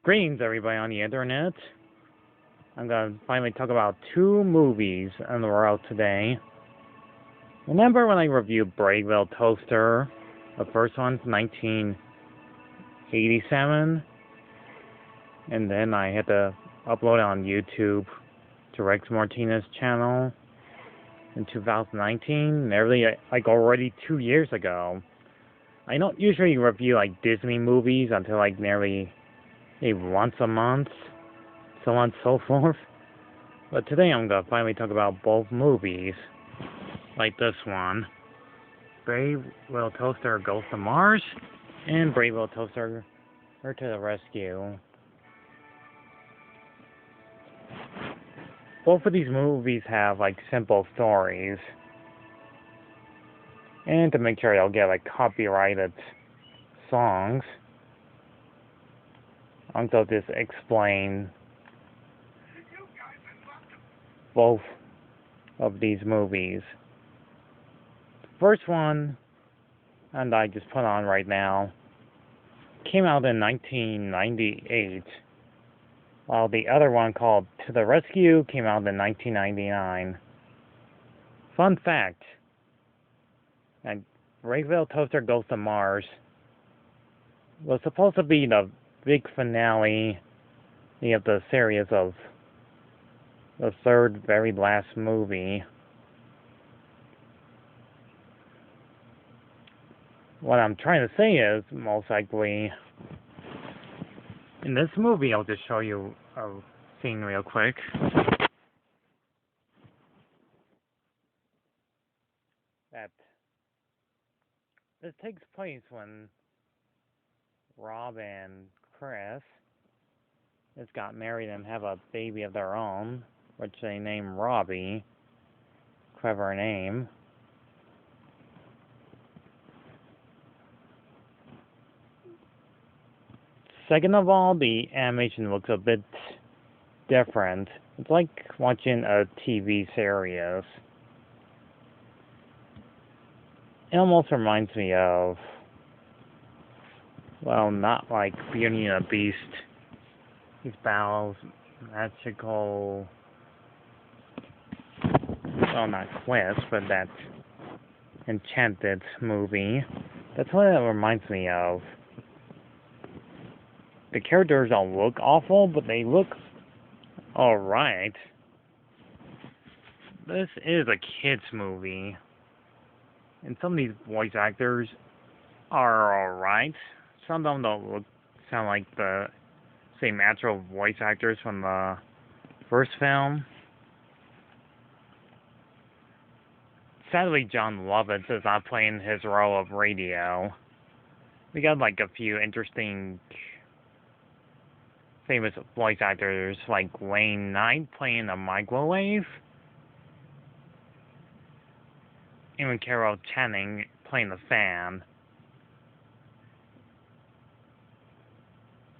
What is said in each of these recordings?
Greetings, everybody on the internet. I'm going to finally talk about two movies in the world today. Remember when I reviewed Braveville Toaster? The first one's 1987. And then I had to upload it on YouTube to Rex Martinez channel in 2019. Nearly, already 2 years ago. I don't usually review, Disney movies until, nearly once a month, so on and so forth. But today I'm going to finally talk about both movies, like this one. Braveville Toaster Goes to Mars, and Braveville Toaster Her to the Rescue. Both of these movies have, simple stories. And to make sure they'll get, copyrighted songs, I'm going to just explain both of these movies. The first one, and I just put on right now, came out in 1998, while the other one, called To the Rescue, came out in 1999. Fun fact, and Braveville Toaster Goes to Mars was supposed to be the big finale of the series of the third, very last movie. What I'm trying to say is, most likely, in this movie, I'll just show you a scene real quick. That this takes place when Rob and Chris just got married and have a baby of their own, which they name Robbie. Clever name. Second of all, the animation looks a bit different. It's like watching a TV series. It almost reminds me of, well, not like Beauty and the Beast. These battles, magical, well, not quest, but that Enchanted movie. That's what it reminds me of. The characters don't look awful, but they look alright. This is a kids movie, and some of these voice actors are alright. Some of them don't sound like the same natural voice actors from the first film. Sadly, John Lovitz is not playing his role of Radio. We got a few interesting famous voice actors like Wayne Knight playing a microwave, and Carol Channing playing the fan.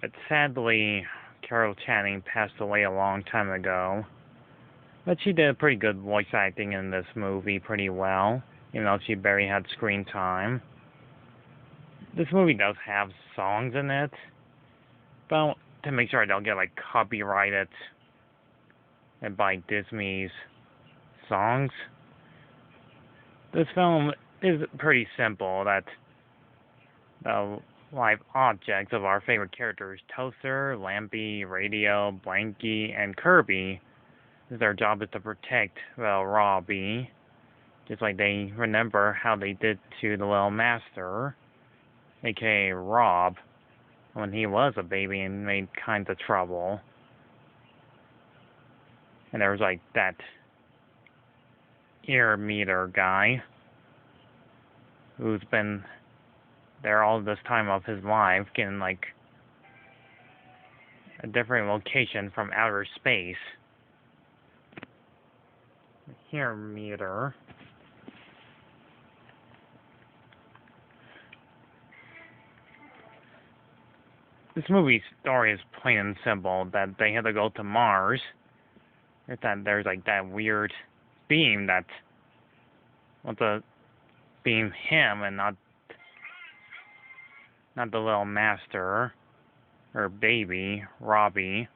But sadly, Carol Channing passed away a long time ago. But she did pretty good voice acting in this movie pretty well, even though she barely had screen time. This movie does have songs in it, but to make sure I don't get copyrighted and by Disney's songs. This film is pretty simple. That the live objects of our favorite characters, Toaster, Lampy, Radio, Blanky, and Kirby, their job is to protect, Robbie, just like they remember how they did to the little master, aka Rob, when he was a baby and made kinds of trouble. And there was that ear meter guy who's been there all this time of his life, getting a different location from outer space. Ear meter. This movie's story is plain and simple, that they had to go to Mars. That there's that weird beam that wants to beam him and not the little master her baby, Robbie,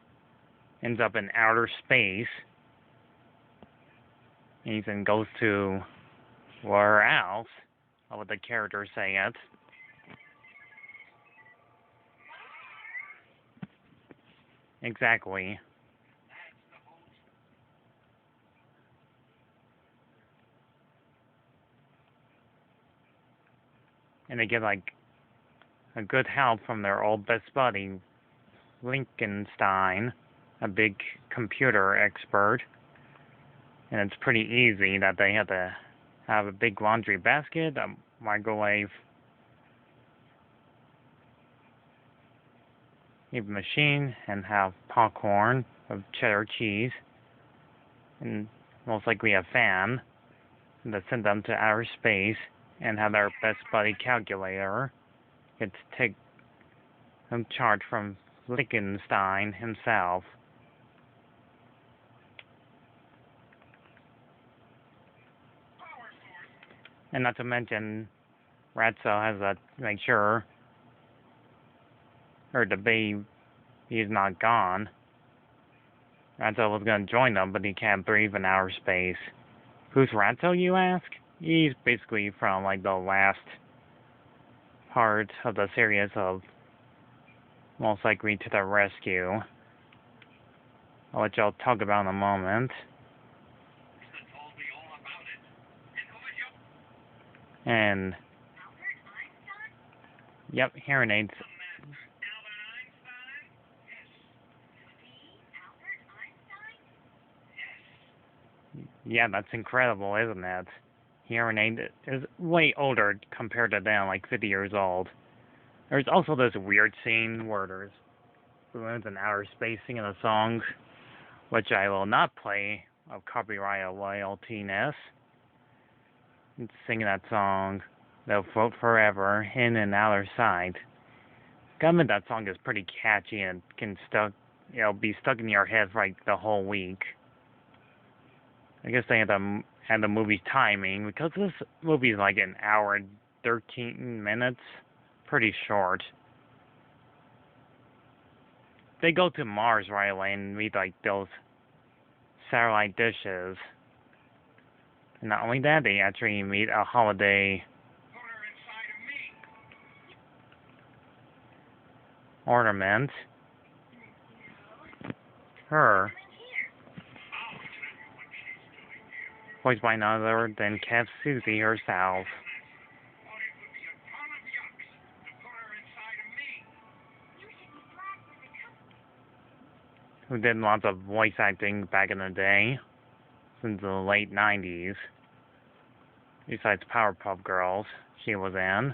ends up in outer space. Ethan goes to where else? How would the character say it? Exactly. And they get like a good help from their old best buddy, Lincolnstein, a big computer expert. And it's pretty easy that they have to have a big laundry basket, a microwave machine, and have popcorn of cheddar cheese, and most likely a fan, and to send them to outer space, and have their best buddy calculator get to take some charge from Lichtenstein himself. And not to mention, Ratso has to make sure the baby is not gone. Ratso was going to join them, but he can't breathe in outer space. Who's Ratso, you ask? He's basically from like the last part of the series of Most Likely to the Rescue. I'll let y'all talk about in a moment. And yep, hearing aids. Yeah, that's incredible, isn't it? Hearing aid is way older compared to them, like 50 years old. There's also this weird scene where there's balloons in outer space singing a song, which I will not play of copyright loyaltiness. Singing that song, they'll float forever in and outer sight. Gotta admit that song is pretty catchy and can be stuck in your head for like the whole week. I guess they had the movie's timing, because this movie is like an hour and 13 minutes. Pretty short. They go to Mars right away and meet like those satellite dishes. And not only that, they actually meet a holiday ornament. Her. Voiced by none other than Cat Susie herself. Who did lots of voice acting back in the day, since the late 90s. Besides Powerpuff Girls, she was in.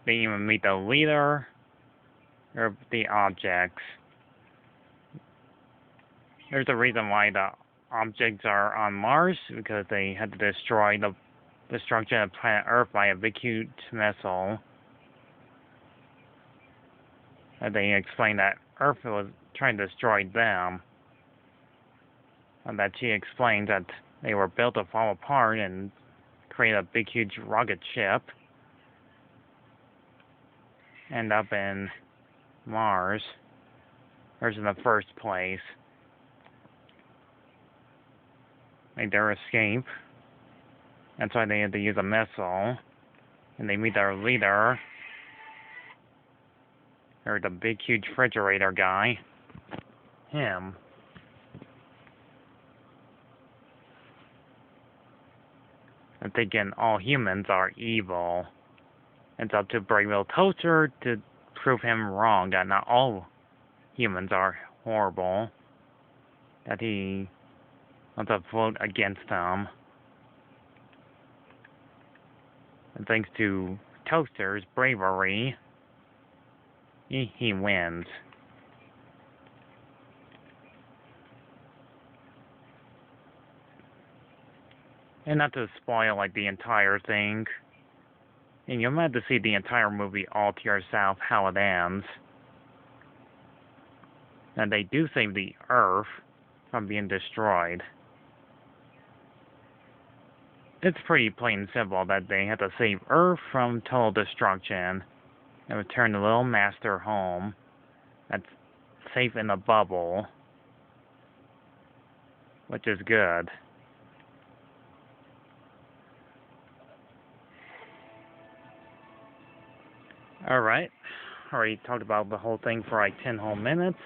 They even meet the leader of the objects. There's a reason why the objects are on Mars, because they had to destroy the destruction of planet Earth by a big huge missile. And they explained that Earth was trying to destroy them. And that she explained that they were built to fall apart and create a big huge rocket ship. End up in Mars. Or in the first place. Make their escape. That's why they had to use a missile. And they meet their leader. Or the big huge refrigerator guy. Him. I'm thinking all humans are evil. It's up to Brave Toaster to prove him wrong, that not all humans are horrible. That he wants to vote against them. And thanks to Toaster's bravery, he wins. And not to spoil like the entire thing, and you'll have to see the entire movie all to yourself how it ends. And they do save the Earth from being destroyed. It's pretty plain and simple that they have to save Earth from total destruction. and return the little master home that's safe in a bubble, which is good. Alright, already talked about the whole thing for like 10 whole minutes.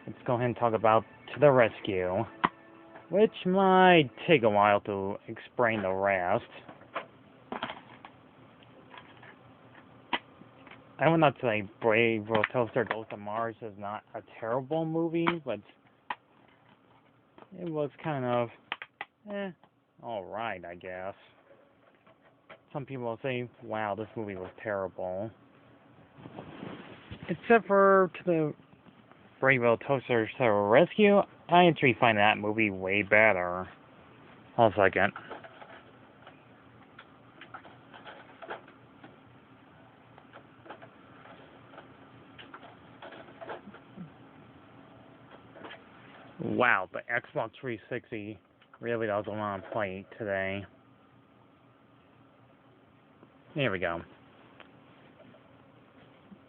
Let's go ahead and talk about To the Rescue, which might take a while to explain the rest. I would not say Brave Little Toaster Goes to Mars is not a terrible movie, but it was kind of, alright, I guess. Some people will say, wow, this movie was terrible. Except for To the Brave Little Toaster to the Rescue, I actually find that movie way better. Hold a second. Wow, the Xbox 360 really does a lot of play today. Here we go.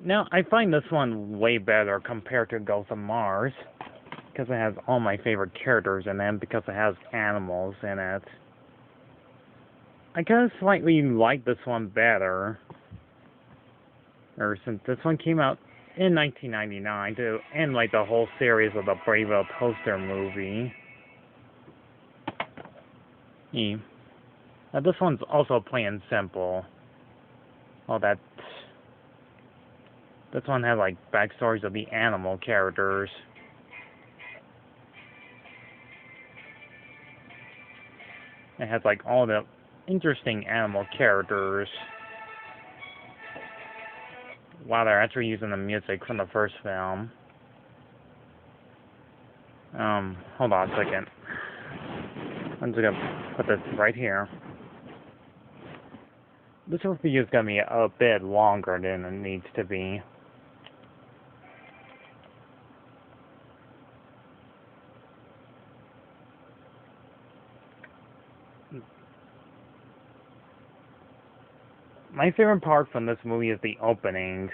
Now, I find this one way better compared to Ghost of Mars, because it has all my favorite characters in it, because it has animals in it. I kind of slightly like this one better, or since this one came out in 1999 to end like the whole series of the Brave Little Toaster movie. Now, this one's also plain simple. Well, this one has like backstories of the animal characters. It has like all the interesting animal characters. Wow, they're actually using the music from the first film. Hold on a second. I'm just gonna put this right here. This review is gonna be a bit longer than it needs to be. My favorite part from this movie is the opening.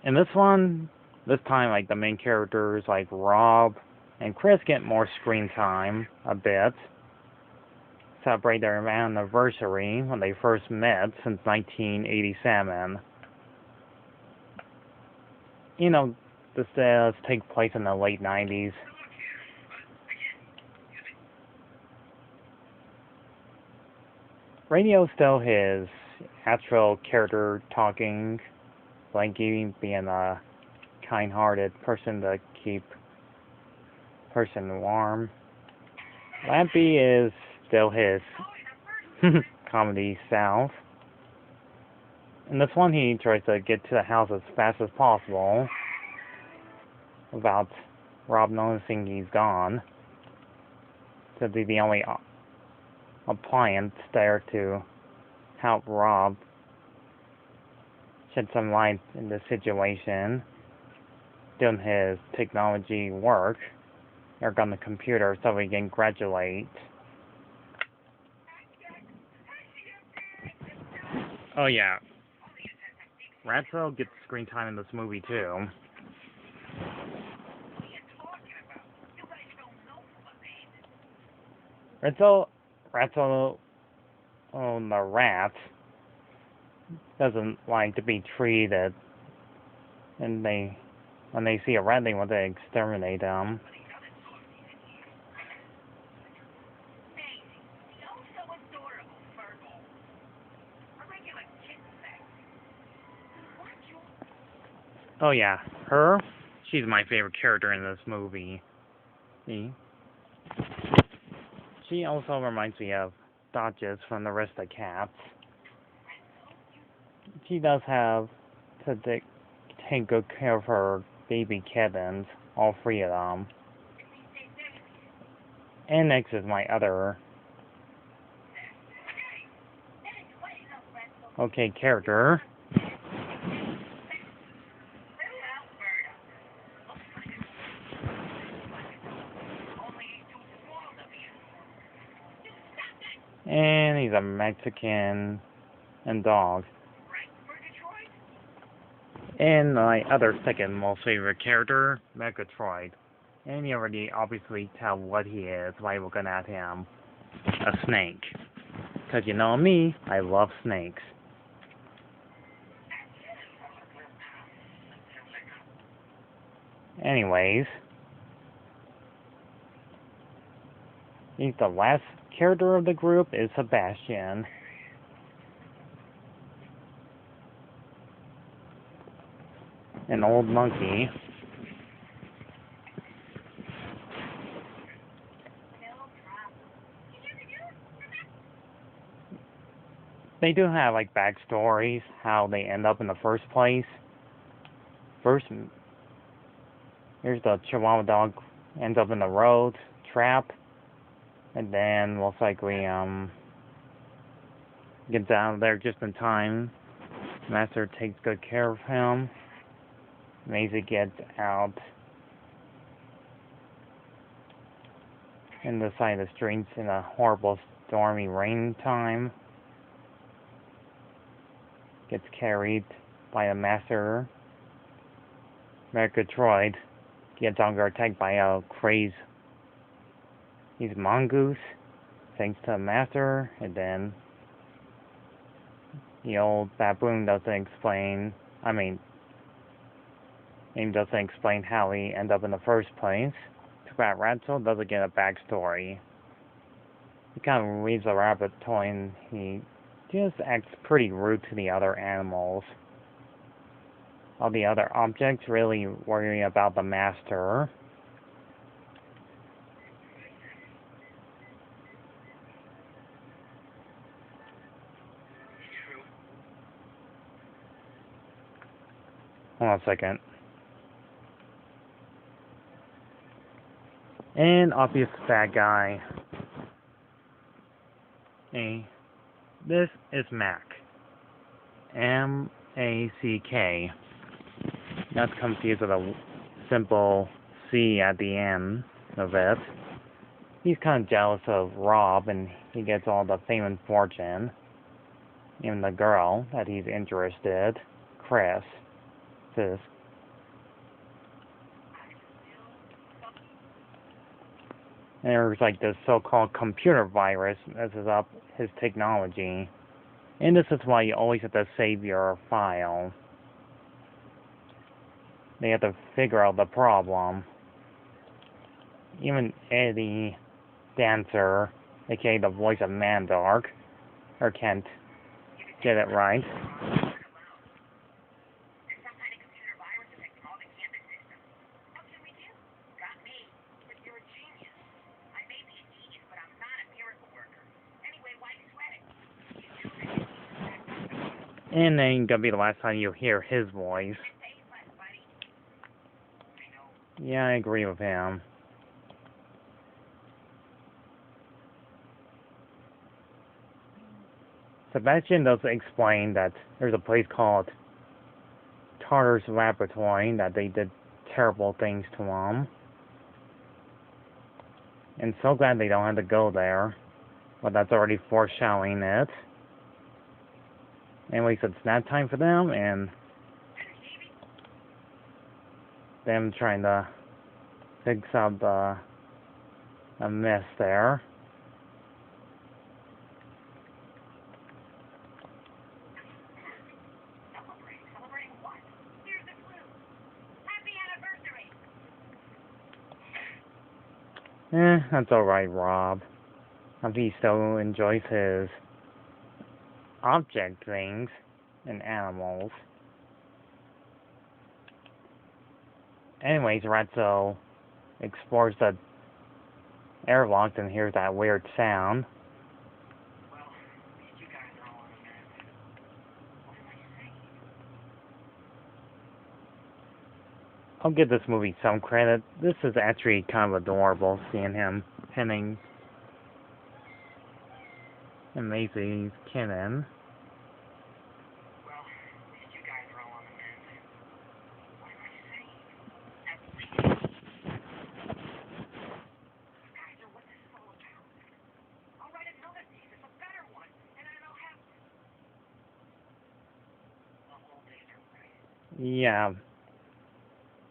In this one, this time, like, the main characters, like Rob and Chris, get more screen time, a bit. Celebrate their anniversary when they first met since 1987. You know, this does take place in the late 90s. Radio still his actual character talking, Blanky being a kind-hearted person to keep person warm. Lampy is still his comedy self. In this one, he tries to get to the house as fast as possible without Rob noticing he's gone, to be the only appliance there to help Rob shed some light in the situation, doing his technology work, work on the computer so he can graduate. Oh yeah, Ratso gets screen time in this movie too. Ratso, the rat, doesn't like to be treated, and when they see a rat, they want to exterminate them. Oh yeah, her? She's my favorite character in this movie. See? She also reminds me of Dodges from the rest of the cats. She does have to take good care of her baby kittens, all three of them. And next is my other character. And he's a Mexican and dog. And my other second most favorite character, Megatroid. And you already obviously tell what he is by looking at him. A snake. Because you know me, I love snakes. Anyways, I think the last character of the group is Sebastian. An old monkey. They do have like backstories, how they end up in the first place. First, here's the Chihuahua dog ends up in the road trap, and then most likely gets out of there just in time. Master takes good care of him. Maisie gets out in the side of the streets in a horrible stormy rain time. Gets carried by a master. Megatroid gets under attack by a crazy mongoose, thanks to the master, and then the old baboon doesn't explain. He doesn't explain how he ended up in the first place. Too bad Ratso doesn't get a backstory. He kind of leaves a rabbit toy and he just acts pretty rude to the other animals. All the other objects really worry about the master. Hold on a second. And obvious bad guy. Hey, this is Mac. M-A-C-K. Not confused with a simple C at the end of it. He's kind of jealous of Rob, and he gets all the fame and fortune. Even the girl that he's interested, Chris, says. And there's like this so-called computer virus messes up his technology. And this is why you always have to save your file. They have to figure out the problem. Even Eddie Dancer, aka the voice of Mandark, or can't get it right. And then gonna be the last time you hear his voice. Yeah, I agree with him. Sebastian does explain that there's a place called Tartar's Laboratory, that they did terrible things to him. And so glad they don't have to go there. But that's already foreshadowing it. Anyways, it's nap time for them, and them trying to fix up a mess there. That's alright, Rob. If he still enjoys his object things and animals. Anyways, Ratso explores the airlock and hears that weird sound. I'll give this movie some credit. This is actually kind of adorable, seeing him pinning Maisie's kitten. Yeah,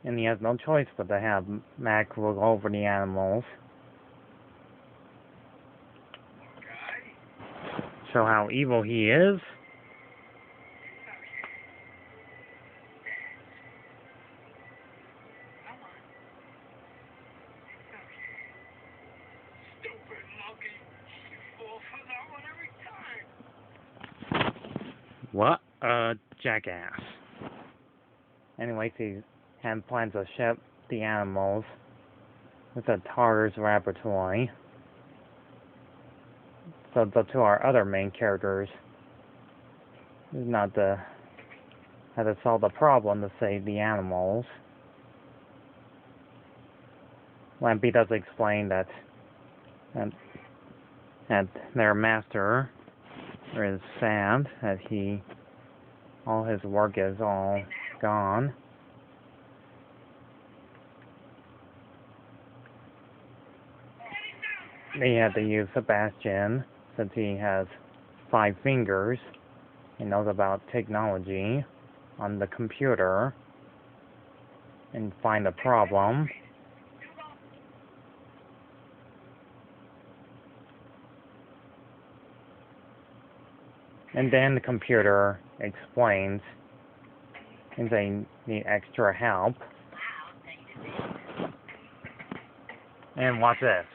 and he has no choice but to have Mac look over the animals. Show how evil he is. What a jackass. Anyways, he had plans to ship the animals with the Tartar's laboratory. So it's up to our other main characters. Not to how to solve the problem to save the animals. Lampy does explain that their master is sad that all his work is all gone. They had to use Sebastian since he has 5 fingers. He knows about technology on the computer and find the problem. And then the computer explains and they need extra help. And watch this.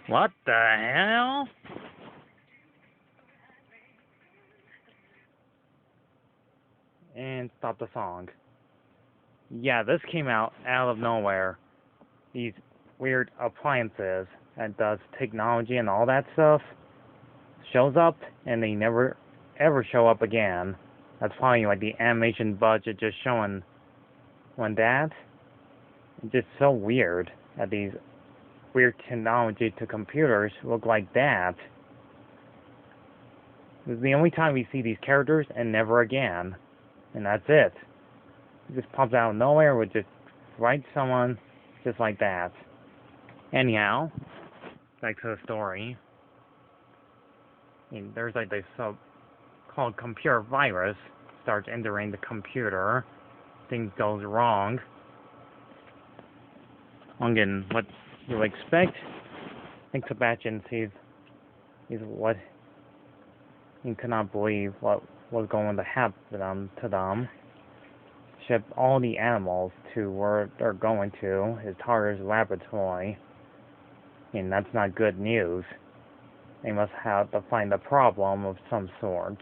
What the hell? And stop the song. Yeah, this came out of nowhere. These weird appliances that does technology and all that stuff shows up and they never ever show up again. That's probably like the animation budget just showing when that. It's just so weird that these weird technology to computers look like that. This is the only time we see these characters and never again. And that's it. It just pops out of nowhere with just write someone just like that. Anyhow, back to the story. There's like this so-called computer virus starts entering the computer. Things goes wrong. Again, what you expect. I think Sebastian sees what he could not believe what was going to happen to them. Ship all the animals to where they're going to, his Tartar's laboratory. And that's not good news. They must have to find a problem of some sort.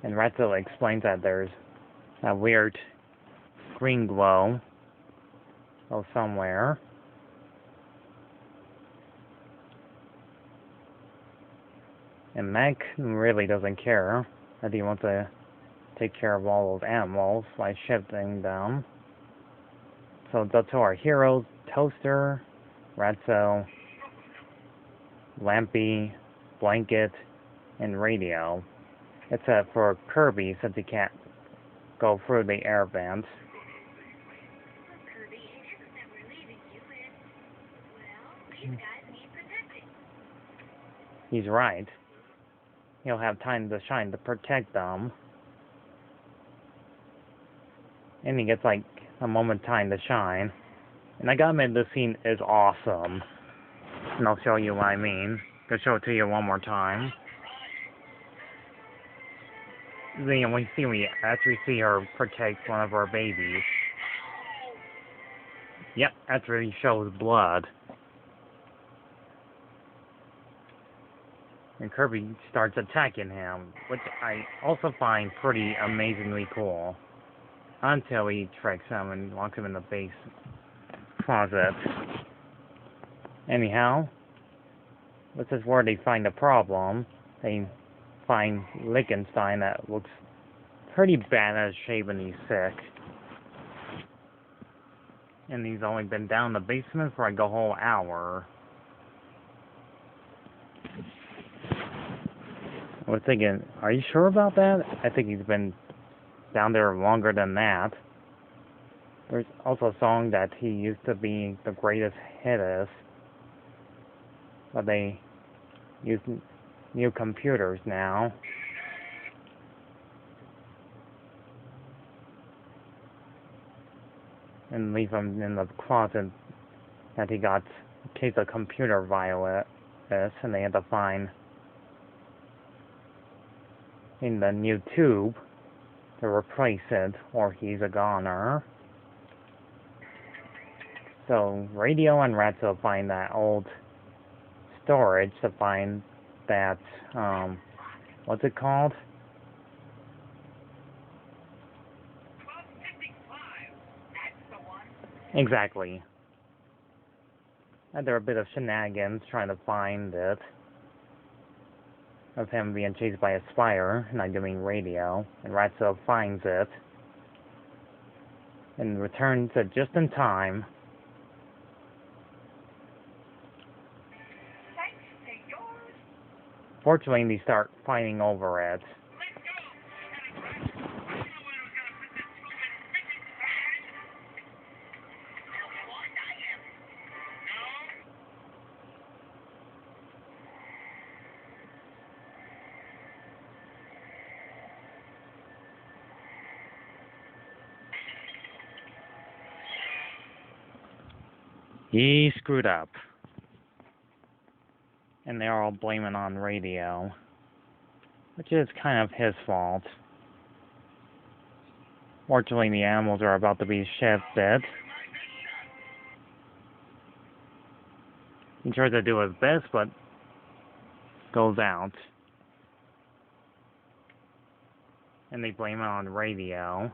And Ratzel explains that there's a weird green glow somewhere. And Mac really doesn't care that he wants to take care of all those animals by shifting them. So it's up to our heroes, Toaster, Ratso, Lampy, Blanket, and Radio. Except for Kirby, since he can't go through the air vents. He's right. He'll have time to shine to protect them. And he gets like a moment time to shine. And I gotta admit, this scene is awesome. And I'll show you what I mean. I'll show it to you one more time. Then we actually see her protect one of her babies. Yep, after he shows blood. And Kirby starts attacking him, which I also find pretty amazingly cool. Until he tricks him and locks him in the base closet. Anyhow, this is where they find the problem. They find Lichtenstein that looks pretty bad out of shape and he's sick. And he's only been down in the basement for like a whole hour. I was thinking, are you sure about that? I think he's been down there longer than that. There's also a song that he used to be the greatest hit, but they use new computers now. And leave him in the closet that he got in case of computer virus, and they had to find in the new tube to replace it, or he's a goner. So Radio and Ratso find that old storage to find that, what's it called? Exactly. And there are a bit of shenanigans trying to find it, of him being chased by a spire, not giving radio, and Ratso finds it, and returns it just in time. Fortunately, they start fighting over it. He screwed up. And they're all blaming on Radio, which is kind of his fault. Fortunately, the animals are about to be shifted. He tries to do his best, but goes out. And they blame it on Radio.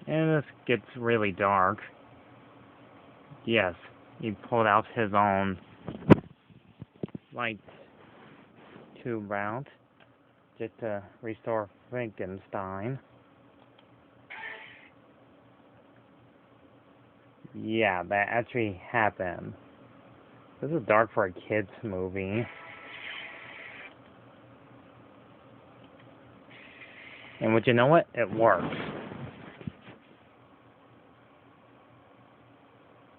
And this gets really dark. Yes, he pulled out his own light tube route just to restore Frankenstein. Yeah, that actually happened. This is dark for a kid's movie. And would you know what? It works.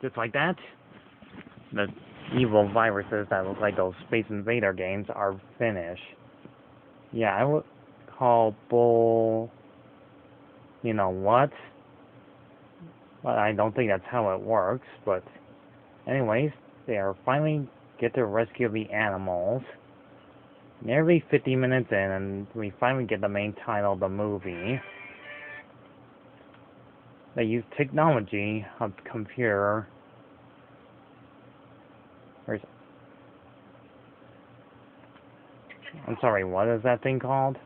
Just like that, the evil viruses that look like those Space Invader games are finished. Yeah, I would call bull, you know what? But I don't think that's how it works. But anyways, they are finally get to rescue the animals. Nearly 50 minutes in, and we finally get the main title of the movie. They use technology of the computer. I'm sorry, what is that thing called?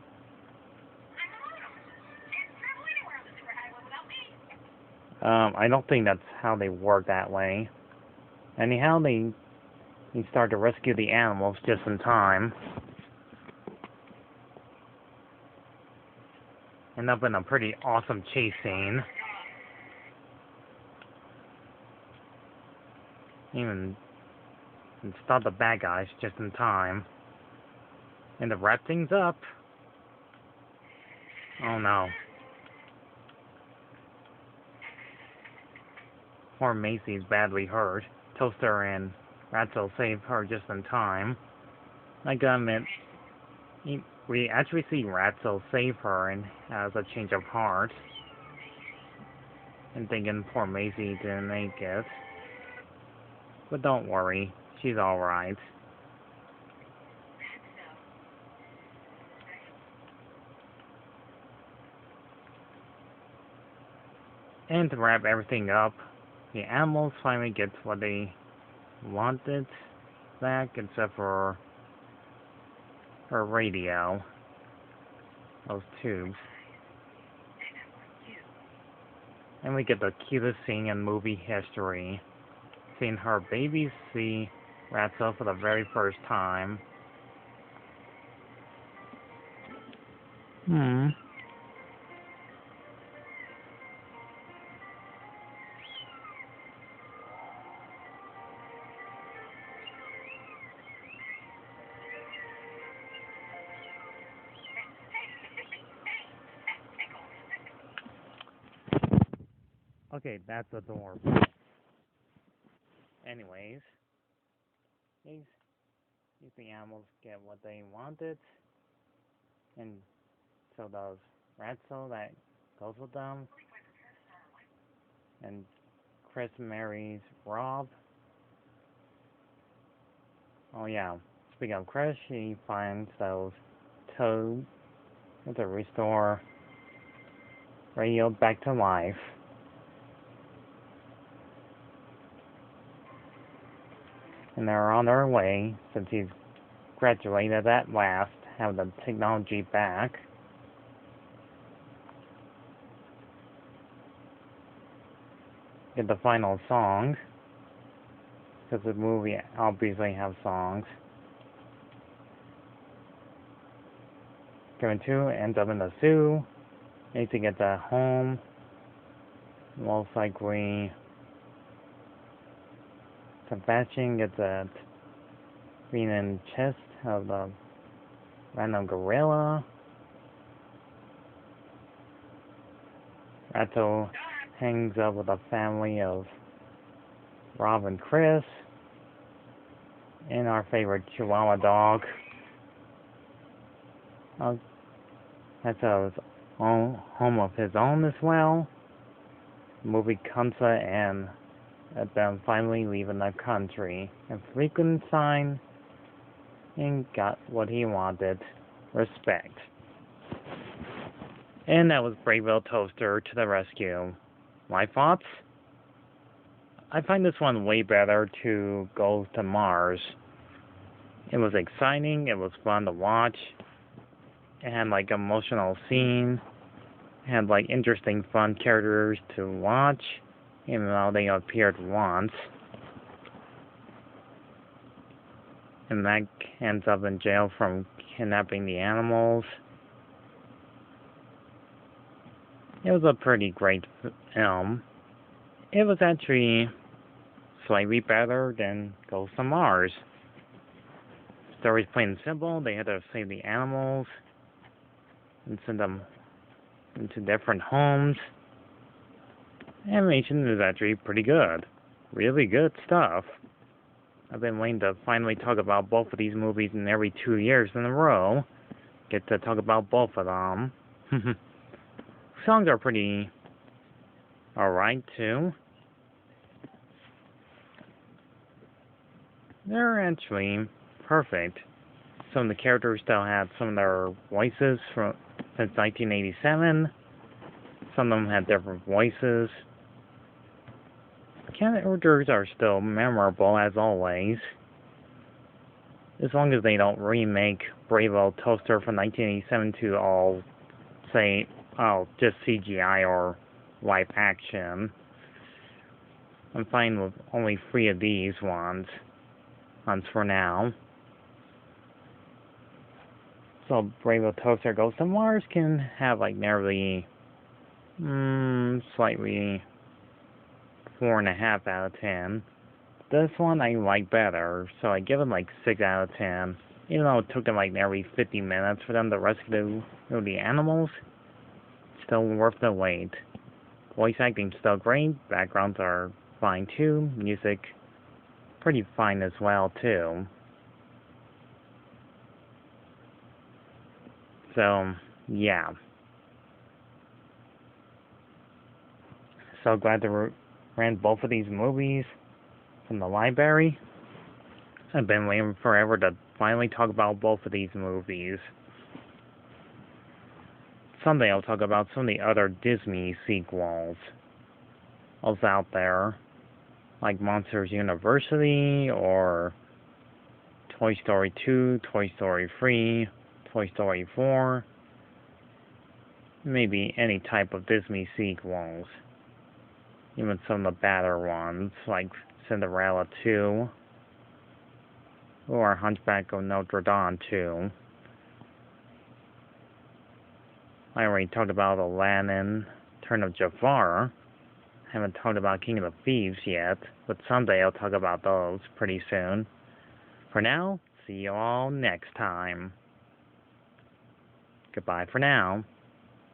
I don't think that's how they work that way. Anyhow, they start to rescue the animals just in time. End up in a pretty awesome chase scene. Even stop the bad guys just in time. And to wrap things up. Oh no. Poor Macy's badly hurt. Toaster and Ratso save her just in time. I gotta admit, we actually see Ratso save her and has a change of heart. And thinking poor Macy didn't make it. But don't worry, she's alright. And to wrap everything up, the animals finally get what they wanted back, except for her radio. Those tubes. And we get the cutest scene in movie history. Seeing her baby see Ratso for the very first time. Okay, that's adorable. Anyways, these, the animals get what they wanted, and so does Ratso that goes with them, and Chris marries Rob. Oh yeah, speaking of Chris, she finds those toads to restore Radio back to life. And they're on their way, since he's graduated at last, have the technology back. Get the final song, because the movie obviously has songs. Kevin 2 ends up in the zoo, needs to get to home, most likely Sebastian gets a green chest of the random gorilla. Ratto hangs up with a family of Rob and Chris, and our favorite Chihuahua dog. That's a home of his own as well. The movie comes and them finally leaving the country. And Frankenstein and got what he wanted. Respect. And that was Braveville Toaster to the rescue. My thoughts? I find this one way better to Go to Mars. It was exciting, it was fun to watch. It had like emotional scene. It had like interesting fun characters to watch, even though they appeared once. And Mac ends up in jail from kidnapping the animals. It was a pretty great film. It was actually slightly better than Ghost of Mars. The story's plain and simple. They had to save the animals and send them into different homes. Animation is actually pretty good. Really good stuff. I've been waiting to finally talk about both of these movies in every 2 years in a row. Get to talk about both of them. Songs are pretty alright too. They're actually perfect. Some of the characters still have some of their voices from since 1987. Some of them had different voices. The characters are still memorable as always. As long as they don't remake Braveville Toaster from 1987 to all say, just CGI or live action. I'm fine with only 3 of these ones for now. So Braveville Toaster Goes to Mars can have like nearly slightly 4.5 out of 10. This one I like better, so I give it like 6 out of 10. Even though it took them like nearly 50 minutes for them to rescue the animals, still worth the wait. Voice acting still great, backgrounds are fine too, music pretty fine as well too. So, yeah. So glad to rent both of these movies from the library. I've been waiting forever to finally talk about both of these movies. Someday I'll talk about some of the other Disney sequels also out there, like Monsters University or Toy Story 2, Toy Story 3, Toy Story 4, maybe any type of Disney sequels, even some of the better ones like Cinderella 2 or Hunchback of Notre Dame 2. I already talked about Aladdin, Turn of Jafar. I haven't talked about King of the Thieves yet, but someday I'll talk about those pretty soon. For now, see you all next time. Goodbye for now.